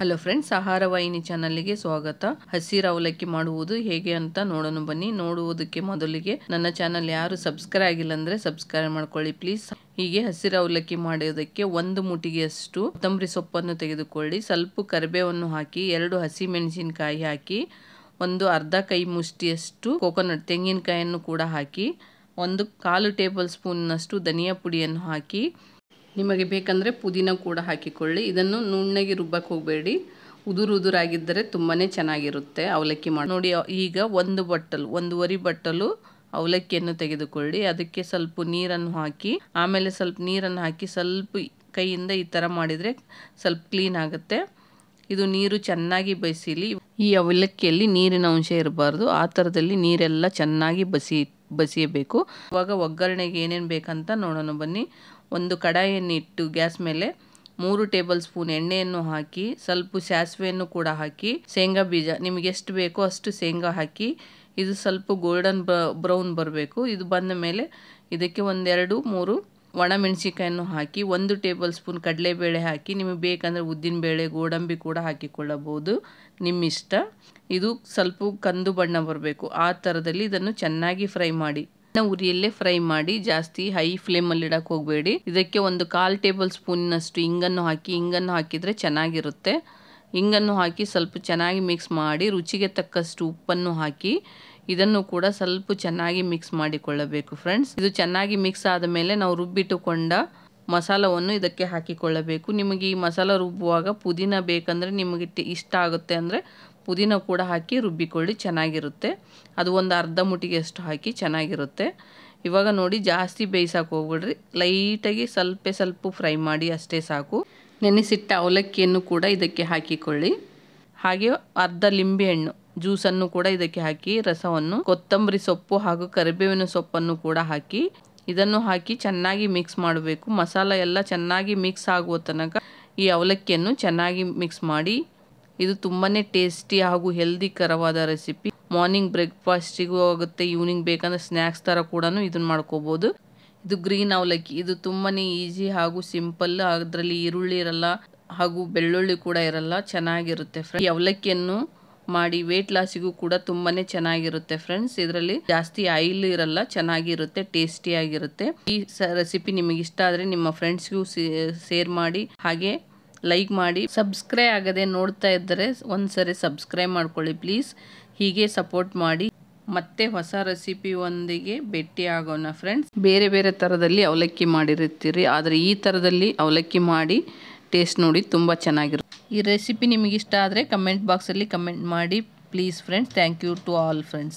Hello friends, ಆಹಾರ ವಾಹಿನಿ ಚಾನಲ್ಗೆ ಸ್ವಾಗತ. ಹಸಿರು ಅವಲಕ್ಕಿ ಮಾಡುವುದು ಹೇಗೆ ಅಂತ ನೋಡೋಣ ಬನ್ನಿ. ನೋಡುವುದಕ್ಕೆ ಮೊದಲಿಗೆ ನನ್ನ ಚಾನಲ್ ಯಾರು ಸಬ್ಸ್ಕ್ರೈಬ್ ಆಗಿಲ್ಲ ಅಂದ್ರೆ ಸಬ್ಸ್ಕ್ರೈಬ್ ಮಾಡ್ಕೊಳ್ಳಿ ಪ್ಲೀಸ್. ಹೀಗೆ ಹಸಿರು ಅವಲಕ್ಕಿ ಮಾಡೋದಕ್ಕೆ 1 ಮುಟ್ಟಿಗೆಯಷ್ಟು ಕೊತ್ತಂಬರಿ ಸೊಪ್ಪನ್ನು ತೆಗೆದುಕೊಳ್ಳಿ, ಸ್ವಲ್ಪ ಕರಿಬೇವನ್ನು ಹಾಕಿ, 2 ಹಸಿ ಮೆಣಸಿನಕಾಯಿ ಹಾಕಿ, ಒಂದು ಅರ್ಧ ಕೈ ಮುಷ್ಟಿಯಷ್ಟು ಕೋಕೋನಟ್ ತೆಂಗಿನಕಾಯಿಯನ್ನು ಕೂಡ ಹಾಕಿ, 1/4 ಟೇಬಲ್ ಸ್ಪೂನ್ನಷ್ಟು ಧನಿಯಾ ಪುಡಿಯನ್ನು ಹಾಕಿ, ನಿಮಗೆ ಬೇಕಂದರೆ ಪುದೀನ ಕೂಡ ಹಾಕಿಕೊಳ್ಳಿ. ಇದನ್ನು ನುಣ್ಣಗೆ ರುಬ್ಬಕ್ಕೆ ಹೋಗಬೇಡಿ, ಉದುರಾಗಿದ್ದರೆ ತುಂಬಾ ಚೆನ್ನಾಗಿರುತ್ತೆ ಅವಲಕ್ಕಿ ಮಾಡಿ. ನೋಡಿ, ಈಗ 1.5 ಬಟ್ಟಲು ಅವಲಕ್ಕಿಯನ್ನು ತೆಗೆದುಕೊಳ್ಳಿ. ಅದಕ್ಕೆ ಸ್ವಲ್ಪ ನೀರನ್ನು ಹಾಕಿ, ಆಮೇಲೆ ಸ್ವಲ್ಪ ನೀರನ್ನು ಹಾಕಿ ಸ್ವಲ್ಪ ಕೈಯಿಂದ ಈ ಥರ ಮಾಡಿದರೆ ಸ್ವಲ್ಪ ಕ್ಲೀನ್ ಆಗುತ್ತೆ. ಇದು ನೀರು ಚೆನ್ನಾಗಿ ಬಸಿಲಿ. ಈ ಅವಲಕ್ಕಿಯಲ್ಲಿ ನೀರಿನ ಅಂಶ ಇರಬಾರ್ದು, ಆ ಥರದಲ್ಲಿ ನೀರೆಲ್ಲ ಚೆನ್ನಾಗಿ ಬಸಿಯಬೇಕು. ಇವಾಗ ಒಗ್ಗರಣೆಗೆ ಏನೇನು ಬೇಕಂತ ನೋಡೋಣ ಬನ್ನಿ. ಒಂದು ಕಡಾಯಿಯನ್ನು ಇಟ್ಟು ಗ್ಯಾಸ್ ಮೇಲೆ 3 ಟೇಬಲ್ ಸ್ಪೂನ್ ಎಣ್ಣೆಯನ್ನು ಹಾಕಿ, ಸ್ವಲ್ಪ ಸಾಸಿವೆಯನ್ನು ಕೂಡ ಹಾಕಿ, ಶೇಂಗಾ ಬೀಜ ನಿಮಗೆ ಎಷ್ಟು ಬೇಕೋ ಅಷ್ಟು ಶೇಂಗಾ ಹಾಕಿ, ಇದು ಸ್ವಲ್ಪ ಗೋಲ್ಡನ್ ಬ್ರೌನ್ ಬರಬೇಕು. ಇದು ಬಂದ ಮೇಲೆ ಇದಕ್ಕೆ 1-2-3 ಒಣಮೆಣಸಿಕಾಯನ್ನು ಹಾಕಿ, 1 ಟೇಬಲ್ ಸ್ಪೂನ್ ಕಡಲೆಬೇಳೆ ಹಾಕಿ, ನಿಮಗೆ ಬೇಕಂದರೆ ಉದ್ದಿನಬೇಳೆ ಗೋಡಂಬಿ ಕೂಡ ಹಾಕಿಕೊಳ್ಳಬಹುದು, ನಿಮ್ಮ ಇಷ್ಟ. ಇದು ಸ್ವಲ್ಪ ಕಂದು ಬಣ್ಣ ಬರಬೇಕು, ಆ ಥರದಲ್ಲಿ ಇದನ್ನು ಚೆನ್ನಾಗಿ ಫ್ರೈ ಮಾಡಿ. ಉರಿಯಲ್ಲೇ ಫ್ರೈ ಮಾಡಿ, ಜಾಸ್ತಿ ಹೈ ಫ್ಲೇಮಲ್ಲಿ ಇಡಕ್ಕೆ ಹೋಗಬೇಡಿ. ಇದಕ್ಕೆ 1/4 ಟೇಬಲ್ ಸ್ಪೂನ್ನಷ್ಟು ಇಂಗನ್ನು ಹಾಕಿ, ಇಂಗನ್ನು ಹಾಕಿದರೆ ಚೆನ್ನಾಗಿರುತ್ತೆ. ಇಂಗನ್ನು ಹಾಕಿ ಸ್ವಲ್ಪ ಚೆನ್ನಾಗಿ ಮಿಕ್ಸ್ ಮಾಡಿ, ರುಚಿಗೆ ತಕ್ಕಷ್ಟು ಉಪ್ಪನ್ನು ಹಾಕಿ, ಇದನ್ನು ಕೂಡ ಸ್ವಲ್ಪ ಚೆನ್ನಾಗಿ ಮಿಕ್ಸ್ ಮಾಡಿಕೊಳ್ಳಬೇಕು ಫ್ರೆಂಡ್ಸ್. ಇದು ಚೆನ್ನಾಗಿ ಮಿಕ್ಸ್ ಆದ ಮೇಲೆ ನಾವು ರುಬ್ಬಿಟ್ಟುಕೊಂಡ ಮಸಾಲವನ್ನು ಇದಕ್ಕೆ ಹಾಕಿಕೊಳ್ಳಬೇಕು. ನಿಮಗೆ ಈ ಮಸಾಲ ರುಬ್ಬುವಾಗ ಪುದೀನ ಬೇಕಂದರೆ ನಿಮಗೆ ಇಷ್ಟ ಆಗುತ್ತೆ ಅಂದರೆ ಪುದೀನ ಕೂಡ ಹಾಕಿ ರುಬ್ಬಿಕೊಳ್ಳಿ, ಚೆನ್ನಾಗಿರುತ್ತೆ. ಅದು 1 ಅರ್ಧ ಮುಟ್ಟಿಗೆಷ್ಟು ಹಾಕಿ ಚೆನ್ನಾಗಿರುತ್ತೆ. ಇವಾಗ ನೋಡಿ, ಜಾಸ್ತಿ ಬೇಯಿಸಕ್ಕೆ ಹೋಗ್ಬಿಡ್ರಿ, ಲೈಟಾಗಿ ಸ್ವಲ್ಪ ಫ್ರೈ ಮಾಡಿ, ಅಷ್ಟೇ ಸಾಕು. ನೆನೆಸಿಟ್ಟ ಅವಲಕ್ಕಿಯನ್ನು ಕೂಡ ಇದಕ್ಕೆ ಹಾಕಿಕೊಳ್ಳಿ. ಹಾಗೆ ಅರ್ಧ ಲಿಂಬೆಹಣ್ಣು ಜ್ಯೂಸನ್ನು ಕೂಡ ಇದಕ್ಕೆ ಹಾಕಿ, ರಸವನ್ನು, ಕೊತ್ತಂಬರಿ ಸೊಪ್ಪು ಹಾಗೂ ಕರಿಬೇವಿನ ಸೊಪ್ಪನ್ನು ಕೂಡ ಹಾಕಿ, ಇದನ್ನು ಹಾಕಿ ಚೆನ್ನಾಗಿ ಮಿಕ್ಸ್ ಮಾಡಬೇಕು. ಮಸಾಲ ಎಲ್ಲ ಚೆನ್ನಾಗಿ ಮಿಕ್ಸ್ ಆಗುವ ತನಕ ಈ ಅವಲಕ್ಕಿಯನ್ನು ಚೆನ್ನಾಗಿ ಮಿಕ್ಸ್ ಮಾಡಿ. ಇದು ತುಂಬಾ ಟೇಸ್ಟಿ ಹಾಗೂ ಹೆಲ್ದಿಕರವಾದ ರೆಸಿಪಿ. ಮಾರ್ನಿಂಗ್ ಬ್ರೇಕ್ಫಾಸ್ಟಿಗೂ ಆಗುತ್ತೆ, ಈವ್ನಿಂಗ್ ಬೇಕಂದ್ರೆ ಸ್ನ್ಯಾಕ್ಸ್ ಥರ ಕೂಡ ಇದನ್ನು ಮಾಡ್ಕೋಬೋದು. ಇದು ಗ್ರೀನ್ ಅವಲಕ್ಕಿ. ಇದು ತುಂಬಾ ಈಸಿ ಹಾಗೂ ಸಿಂಪಲ್. ಅದರಲ್ಲಿ ಈರುಳ್ಳಿ ಇರಲ್ಲ ಹಾಗೂ ಬೆಳ್ಳುಳ್ಳಿ ಕೂಡ ಇರಲ್ಲ, ಚೆನ್ನಾಗಿರುತ್ತೆ ಫ್ರೆಂಡ್ಸ್. ಈ ಅವಲಕ್ಕಿಯನ್ನು ಮಾಡಿ ವೇಟ್ ಲಾಸಿಗೂ ಕೂಡ ತುಂಬಾ ಚೆನ್ನಾಗಿರುತ್ತೆ ಫ್ರೆಂಡ್ಸ್. ಇದರಲ್ಲಿ ಜಾಸ್ತಿ ಆಯಿಲ್ ಇರಲ್ಲ, ಚೆನ್ನಾಗಿರುತ್ತೆ, ಟೇಸ್ಟಿಯಾಗಿರುತ್ತೆ. ಈ ರೆಸಿಪಿ ನಿಮಗೆ ಇಷ್ಟ ಆದರೆ ನಿಮ್ಮ ಫ್ರೆಂಡ್ಸ್ಗೂ ಶೇರ್ ಮಾಡಿ, ಹಾಗೆ ಲೈಕ್ ಮಾಡಿ. ಸಬ್ಸ್ಕ್ರೈಬ್ ಆಗದೆ ನೋಡ್ತಾ ಇದ್ದರೆ ಒಂದ್ಸರಿ ಸಬ್ಸ್ಕ್ರೈಬ್ ಮಾಡ್ಕೊಳ್ಳಿ ಪ್ಲೀಸ್. ಹೀಗೆ ಸಪೋರ್ಟ್ ಮಾಡಿ. ಮತ್ತೆ ಹೊಸ ರೆಸಿಪಿ ಒಂದಿಗೆ ಭೇಟಿ ಆಗೋಣ ಫ್ರೆಂಡ್ಸ್. ಬೇರೆ ಥರದಲ್ಲಿ ಅವಲಕ್ಕಿ ಮಾಡಿರ್ತೀರಿ, ಆದರೆ ಈ ಥರದಲ್ಲಿ ಅವಲಕ್ಕಿ ಮಾಡಿ ಟೇಸ್ಟ್ ನೋಡಿ, ತುಂಬ ಚೆನ್ನಾಗಿರುತ್ತೆ. ಈ ರೆಸಿಪಿ ನಿಮಗೆ ಇಷ್ಟ ಆದರೆ ಕಮೆಂಟ್ ಬಾಕ್ಸಲ್ಲಿ ಕಮೆಂಟ್ ಮಾಡಿ please friends. Thank you to all friends.